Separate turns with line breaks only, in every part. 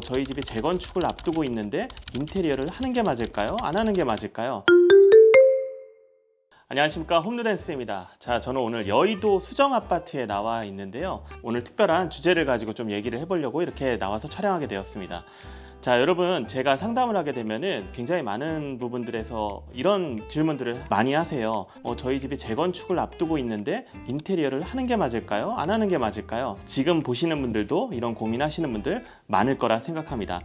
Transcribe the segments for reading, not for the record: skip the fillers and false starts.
저희 집이 재건축을 앞두고 있는데 인테리어를 하는 게 맞을까요? 안 하는 게 맞을까요? 안녕하십니까, 홈루댄스입니다. 자, 저는 오늘 여의도 수정 아파트에 나와 있는데요. 오늘 특별한 주제를 가지고 좀 얘기를 해보려고 이렇게 나와서 촬영하게 되었습니다. 자, 여러분, 제가 상담을 하게 되면은 굉장히 많은 부분들에서 이런 질문들을 많이 하세요. 저희 집이 재건축을 앞두고 있는데 인테리어를 하는 게 맞을까요? 안 하는 게 맞을까요? 지금 보시는 분들도 이런 고민하시는 분들 많을 거라 생각합니다.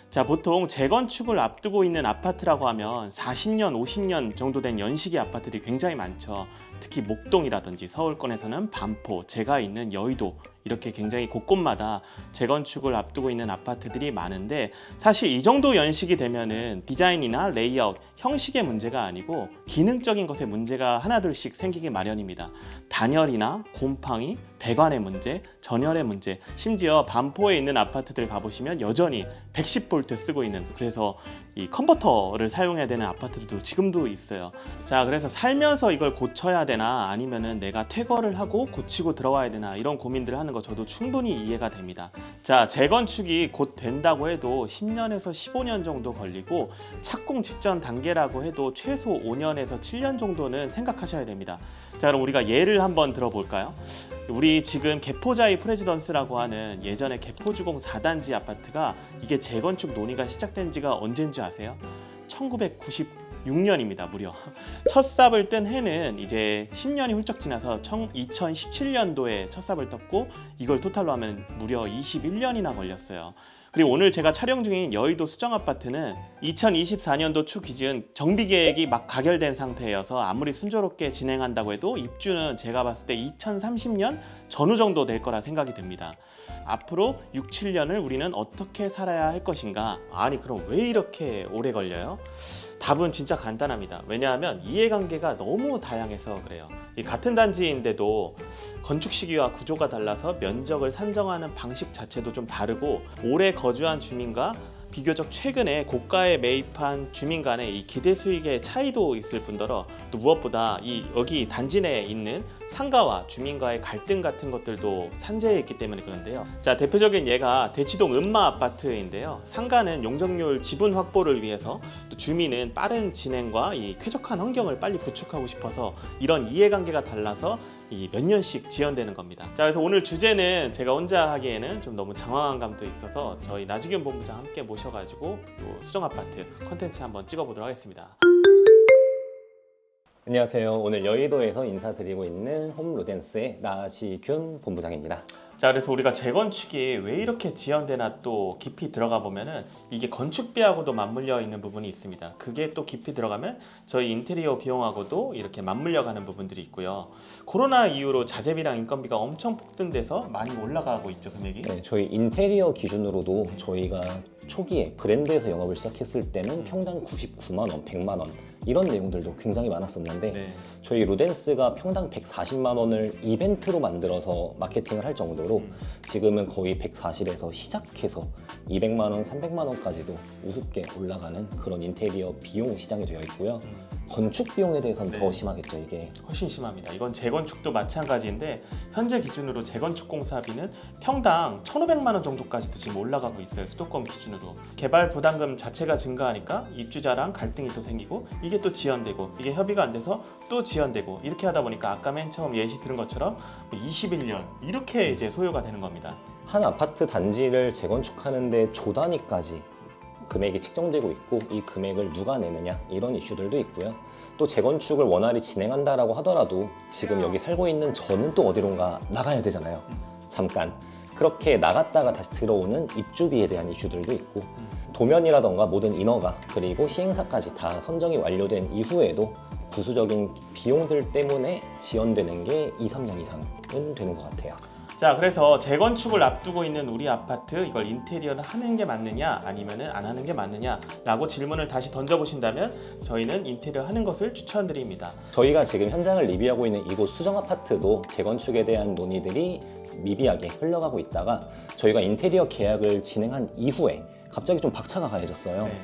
자, 보통 재건축을 앞두고 있는 아파트라고 하면 40년, 50년 정도 된 연식의 아파트들이 굉장히 많죠. 특히 목동이라든지 서울권에서는 반포, 제가 있는 여의도, 이렇게 굉장히 곳곳마다 재건축을 앞두고 있는 아파트들이 많은데, 사실 이 정도 연식이 되면은 디자인이나 레이아웃, 형식의 문제가 아니고 기능적인 것에 문제가 하나둘씩 생기기 마련입니다. 단열이나 곰팡이, 배관의 문제, 전열의 문제, 심지어 반포에 있는 아파트들 가보시면 여전히 110V 쓰고 있는, 그래서 이 컨버터를 사용해야 되는 아파트들도 지금도 있어요. 자, 그래서 살면서 이걸 고쳐야 되나 아니면은 내가 퇴거를 하고 고치고 들어와야 되나, 이런 고민들을 하는 거 저도 충분히 이해가 됩니다. 자, 재건축이 곧 된다고 해도 10년에서 15년 정도 걸리고 착공 직전 단계라고 해도 최소 5년에서 7년 정도는 생각하셔야 됩니다. 자, 그럼 우리가 예를 한번 들어볼까요? 우리 지금 개포자이 프레지던스라고 하는 예전에 개포주공 4단지 아파트가 이게 재건축 논의가 시작된 지가 언제인 줄 아세요? 1996년입니다. 무려. 첫 삽을 뜬 해는 이제 10년이 훌쩍 지나서 2017년도에 첫 삽을 떴고, 이걸 토탈로 하면 무려 21년이나 걸렸어요. 그리고 오늘 제가 촬영 중인 여의도 수정 아파트는 2024년도 초 기준 정비 계획이 막 가결된 상태여서 아무리 순조롭게 진행한다고 해도 입주는 제가 봤을 때 2030년 전후 정도 될 거라 생각이 됩니다. 앞으로 6, 7년을 우리는 어떻게 살아야 할 것인가? 아니, 그럼 왜 이렇게 오래 걸려요? 답은 진짜 간단합니다. 왜냐하면 이해관계가 너무 다양해서 그래요. 이 같은 단지인데도 건축 시기와 구조가 달라서 면적을 산정하는 방식 자체도 좀 다르고, 오래 거주한 주민과 비교적 최근에 고가에 매입한 주민 간의 이 기대 수익의 차이도 있을 뿐더러, 또 무엇보다 여기 단지 내에 있는 상가와 주민과의 갈등 같은 것들도 산재해 있기 때문에 그런데요. 자, 대표적인 예가 대치동 은마 아파트인데요. 상가는 용적률 지분 확보를 위해서, 또 주민은 빠른 진행과 이 쾌적한 환경을 빨리 구축하고 싶어서 이런 이해관계가 달라서 이 몇 년씩 지연되는 겁니다. 자, 그래서 오늘 주제는 제가 혼자 하기에는 좀 너무 장황한 감도 있어서 저희 나주균 본부장 함께 모셔가지고 또 수정 아파트 컨텐츠 한번 찍어보도록 하겠습니다.
안녕하세요. 오늘 여의도에서 인사드리고 있는 홈루댄스의 나시균 본부장입니다.
자, 그래서 우리가 재건축이 왜 이렇게 지연되나 또 깊이 들어가 보면은 이게 건축비하고도 맞물려 있는 부분이 있습니다. 그게 또 깊이 들어가면 저희 인테리어 비용하고도 이렇게 맞물려 가는 부분들이 있고요. 코로나 이후로 자재비랑 인건비가 엄청 폭등돼서 많이 올라가고 있죠, 금액이.
네, 저희 인테리어 기준으로도 저희가 초기에 브랜드에서 영업을 시작했을 때는 평당 99만 원, 100만 원 이런 내용들도 굉장히 많았었는데,
네.
저희 루덴스가 평당 140만 원을 이벤트로 만들어서 마케팅을 할 정도로 지금은 거의 140에서 시작해서 200만 원, 300만 원까지도 우습게 올라가는 그런 인테리어 비용 시장이 되어 있고요. 건축 비용에 대해서는
네.
더 심하겠죠, 이게.
훨씬 심합니다. 이건 재건축도 마찬가지인데, 현재 기준으로 재건축 공사비는 평당 1,500만 원 정도까지도 지금 올라가고 있어요. 수도권 기준으로. 개발 부담금 자체가 증가하니까 입주자랑 갈등이 또 생기고, 이게 또 지연되고, 이게 협의가 안 돼서 또 지연되고, 이렇게 하다 보니까 아까 맨 처음 예시 들은 것처럼 21년 이렇게 이제 소요가 되는 겁니다.
한 아파트 단지를 재건축하는데 조 단위까지 금액이 책정되고 있고, 이 금액을 누가 내느냐 이런 이슈들도 있고요. 또 재건축을 원활히 진행한다라고 하더라도 지금 여기 살고 있는 저는 또 어디론가 나가야 되잖아요. 잠깐. 그렇게 나갔다가 다시 들어오는 입주비에 대한 이슈들도 있고, 도면이라던가 모든 인허가 그리고 시행사까지 다 선정이 완료된 이후에도 부수적인 비용들 때문에 지연되는 게 2, 3년 이상은 되는 것 같아요.
자, 그래서 재건축을 앞두고 있는 우리 아파트, 이걸 인테리어를 하는 게 맞느냐 아니면은 안 하는 게 맞느냐 라고 질문을 다시 던져보신다면 저희는 인테리어 하는 것을 추천드립니다.
저희가 지금 현장을 리뷰하고 있는 이곳 수정 아파트도 재건축에 대한 논의들이 미비하게 흘러가고 있다가 저희가 인테리어 계약을 진행한 이후에 갑자기 좀 박차가 가해졌어요.
네.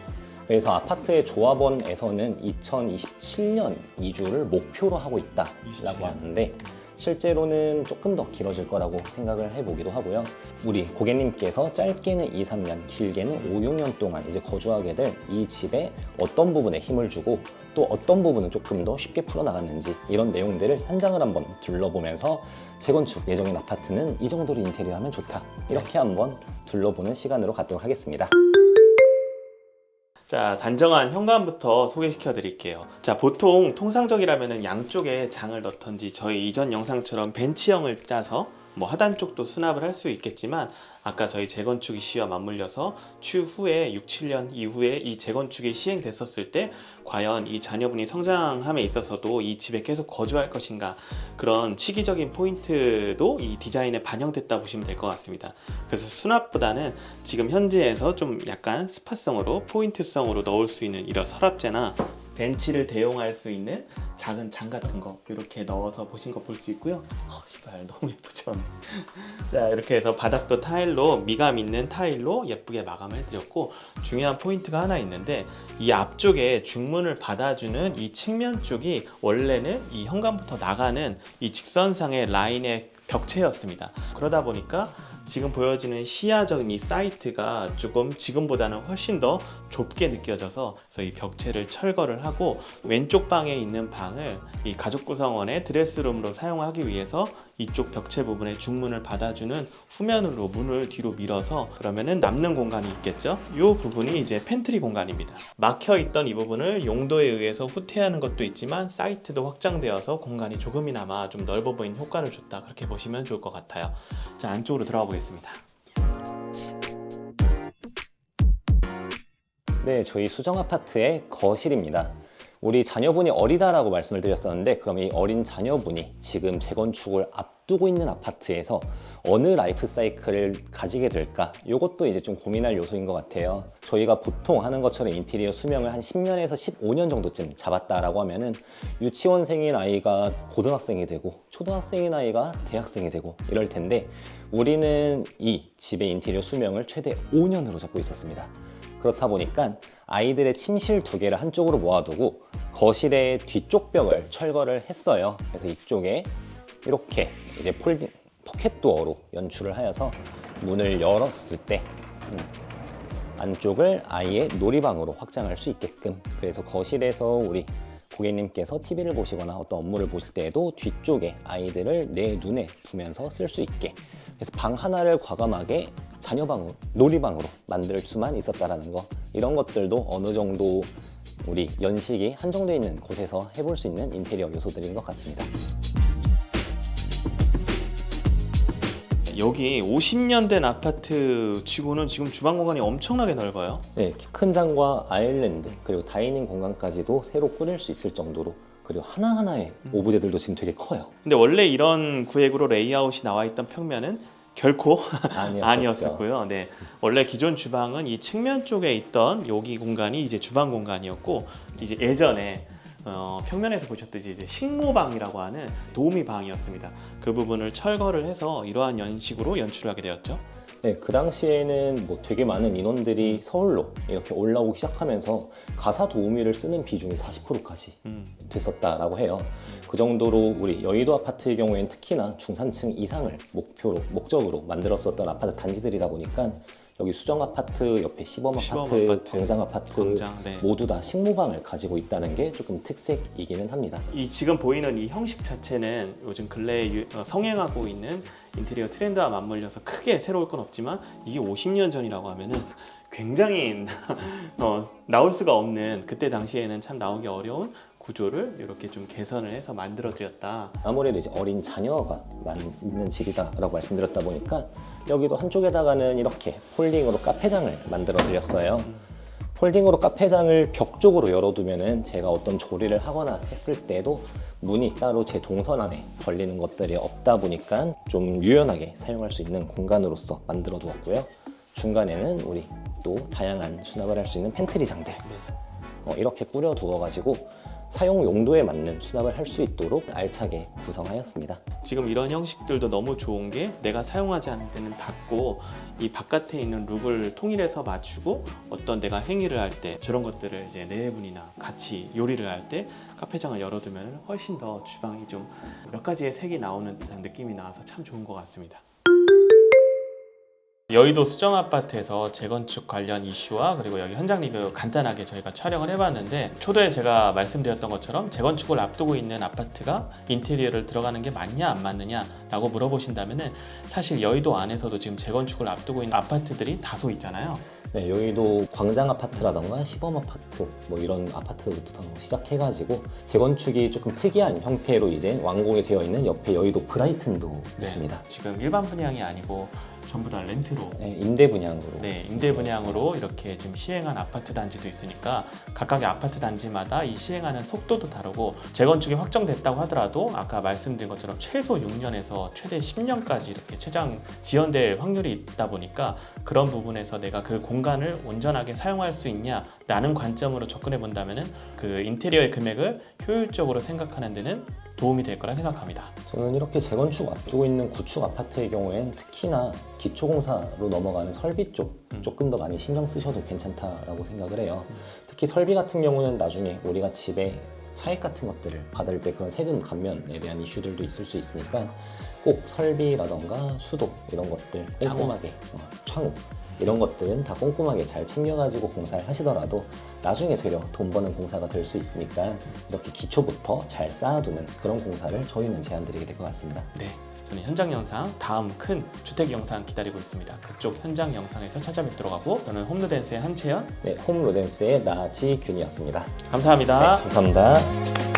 그래서 아파트의 조합원에서는 2027년 이주를 목표로 하고 있다라고
27년.
하는데, 실제로는 조금 더 길어질 거라고 생각을 해보기도 하고요. 우리 고객님께서 짧게는 2, 3년, 길게는 5, 6년 동안 이제 거주하게 될 이 집에 어떤 부분에 힘을 주고 또 어떤 부분은 조금 더 쉽게 풀어나갔는지 이런 내용들을 현장을 한번 둘러보면서 재건축 예정인 아파트는 이 정도로 인테리어 하면 좋다, 이렇게 한번 둘러보는 시간으로 갖도록 하겠습니다.
자, 단정한 현관부터 소개시켜 드릴게요. 자, 보통 통상적이라면 양쪽에 장을 넣던지 저희 이전 영상처럼 벤치형을 짜서 뭐 하단 쪽도 수납을 할 수 있겠지만, 아까 저희 재건축 이슈와 맞물려서 추후에 6, 7년 이후에 이 재건축이 시행됐었을 때 과연 이 자녀분이 성장함에 있어서도 이 집에 계속 거주할 것인가, 그런 시기적인 포인트도 이 디자인에 반영됐다 보시면 될 것 같습니다. 그래서 수납보다는 지금 현재에서 좀 약간 스파성으로 포인트성으로 넣을 수 있는 이런 서랍재나 벤치를 대용할 수 있는 작은 장 같은 거 이렇게 넣어서 보신 거 볼 수 있고요. 시발 너무 예쁘죠? 자, 이렇게 해서 바닥도 타일로, 미감 있는 타일로 예쁘게 마감을 해드렸고, 중요한 포인트가 하나 있는데, 이 앞쪽에 중문을 받아주는 이 측면 쪽이 원래는 이 현관부터 나가는 이 직선상의 라인의 벽체였습니다. 그러다 보니까 지금 보여지는 시야적인 이 사이트가 조금 지금보다는 훨씬 더 좁게 느껴져서, 그래서 이 벽체를 철거를 하고 왼쪽 방에 있는 방을 이 가족 구성원의 드레스룸으로 사용하기 위해서 이쪽 벽체 부분에 중문을 받아주는 후면으로 문을 뒤로 밀어서, 그러면은 남는 공간이 있겠죠. 이 부분이 이제 팬트리 공간입니다. 막혀 있던 이 부분을 용도에 의해서 후퇴하는 것도 있지만 사이트도 확장되어서 공간이 조금이나마 좀 넓어 보이는 효과를 줬다, 그렇게 보시면 좋을 것 같아요. 자, 안쪽으로 들어가 보겠습니다.
네, 저희 수정 아파트의 거실입니다. 우리 자녀분이 어리다라고 말씀을 드렸었는데, 그럼 이 어린 자녀분이 지금 재건축을 앞두고 있는 아파트에서 어느 라이프 사이클을 가지게 될까? 이것도 이제 좀 고민할 요소인 것 같아요. 저희가 보통 하는 것처럼 인테리어 수명을 한 10년에서 15년 정도쯤 잡았다라고 하면은 유치원생인 아이가 고등학생이 되고 초등학생인 아이가 대학생이 되고 이럴 텐데, 우리는 이 집의 인테리어 수명을 최대 5년으로 잡고 있었습니다. 그렇다 보니까 아이들의 침실 2개를 한쪽으로 모아두고 거실의 뒤쪽 벽을 철거를 했어요. 그래서 이쪽에 이렇게 이제 포켓 도어로 연출을 하여서 문을 열었을 때 안쪽을 아이의 놀이방으로 확장할 수 있게끔, 그래서 거실에서 우리 고객님께서 TV를 보시거나 어떤 업무를 보실 때에도 뒤쪽에 아이들을 내 눈에 두면서 쓸 수 있게, 그래서 방 하나를 과감하게 자녀방으로, 놀이방으로 만들 수만 있었다라는 거, 이런 것들도 어느 정도 우리 연식이 한정되어 있는 곳에서 해볼 수 있는 인테리어 요소들인 것 같습니다.
여기 50년 된 아파트 치고는 지금 주방 공간이 엄청나게 넓어요.
네, 키 큰 장과 아일랜드 그리고 다이닝 공간까지도 새로 꾸릴 수 있을 정도로, 그리고 하나하나의 오브제들도 지금 되게 커요.
근데 원래 이런 구획으로 레이아웃이 나와 있던 평면은 결코 아니었었고요. 네, 원래 기존 주방은 이 측면 쪽에 있던 여기 공간이 이제 주방 공간이었고, 이제 예전에 평면에서 보셨듯이 이제 식모방이라고 하는 도우미 방이었습니다. 그 부분을 철거를 해서 이러한 연식으로 연출하게 되었죠.
네, 그 당시에는 뭐 되게 많은 인원들이 서울로 이렇게 올라오기 시작하면서 가사 도우미를 쓰는 비중이 40%까지 됐었다라고 해요. 그 정도로 우리 여의도 아파트의 경우에는 특히나 중산층 이상을 목적으로 만들었었던 아파트 단지들이다 보니까, 여기 수정 아파트 옆에 시범 아파트, 광장 아파트
네.
모두 다 식모방을 가지고 있다는 게 조금 특색이기는 합니다.
이 지금 보이는 이 형식 자체는 요즘 근래에 성행하고 있는 인테리어 트렌드와 맞물려서 크게 새로울 건 없지만, 이게 50년 전이라고 하면은 굉장히 나올 수가 없는, 그때 당시에는 참 나오기 어려운 구조를 이렇게 좀 개선을 해서 만들어 드렸다.
아무래도 이제 어린 자녀가 있는 집이다라고 말씀드렸다 보니까 여기도 한쪽에다가는 이렇게 폴딩으로 카페장을 만들어 드렸어요. 폴딩으로 카페장을 벽 쪽으로 열어두면은 제가 어떤 조리를 하거나 했을 때도 문이 따로 제 동선 안에 걸리는 것들이 없다 보니까 좀 유연하게 사용할 수 있는 공간으로서 만들어 두었고요. 중간에는 우리 또 다양한 수납을 할 수 있는 팬트리장들 이렇게 꾸려 두어 가지고 사용 용도에 맞는 수납을 할 수 있도록 알차게 구성하였습니다.
지금 이런 형식들도 너무 좋은 게 내가 사용하지 않을 때는 닫고 이 바깥에 있는 룩을 통일해서 맞추고 어떤 내가 행위를 할 때 저런 것들을 이제 네 분이나 같이 요리를 할 때 카페장을 열어두면 훨씬 더 주방이 좀 몇 가지의 색이 나오는 듯한 느낌이 나와서 참 좋은 것 같습니다. 여의도 수정 아파트에서 재건축 관련 이슈와 그리고 여기 현장 리뷰 간단하게 저희가 촬영을 해봤는데, 초도에 제가 말씀드렸던 것처럼 재건축을 앞두고 있는 아파트가 인테리어를 들어가는 게 맞냐 안 맞느냐 라고 물어보신다면은 사실 여의도 안에서도 지금 재건축을 앞두고 있는 아파트들이 다소 있잖아요.
네, 여의도 광장 아파트라던가 시범 아파트 뭐 이런 아파트부터 시작해가지고 재건축이 조금 특이한 형태로 이제 완공이 되어 있는 옆에 여의도 브라이튼도 있습니다.
지금 일반 분양이 아니고 전부 다 렌트로,
네, 임대 분양으로.
네, 임대 분양으로 이렇게 지금 시행한 아파트 단지도 있으니까 각각의 아파트 단지마다 이 시행하는 속도도 다르고, 재건축이 확정됐다고 하더라도 아까 말씀드린 것처럼 최소 6년에서 최대 10년까지 이렇게 최장 지연될 확률이 있다 보니까 그런 부분에서 내가 그 공간을 온전하게 사용할 수 있냐라는 관점으로 접근해 본다면은 그 인테리어의 금액을 효율적으로 생각하는 데는 도움이 될 거라 생각합니다.
저는 이렇게 재건축 앞두고 있는 구축 아파트의 경우엔 특히나 기초공사로 넘어가는 설비 쪽 조금 더 많이 신경 쓰셔도 괜찮다라고 생각을 해요. 특히 설비 같은 경우는 나중에 우리가 집에 차익 같은 것들을 받을 때 그런 세금 감면에 대한 이슈들도 있을 수 있으니까 꼭 설비라던가 수도 이런 것들 꼼꼼하게, 창호 이런 것들은 다 꼼꼼하게 잘 챙겨가지고 공사를 하시더라도 나중에 되려 돈 버는 공사가 될 수 있으니까 이렇게 기초부터 잘 쌓아두는 그런 공사를 저희는 제안드리게 될 것 같습니다.
네, 저는 현장 영상, 다음 큰 주택 영상 기다리고 있습니다. 그쪽 현장 영상에서 찾아뵙도록 하고, 저는 홈로덴스의 한채연,
네, 홈로덴스의 나지균이었습니다.
감사합니다.
네, 감사합니다.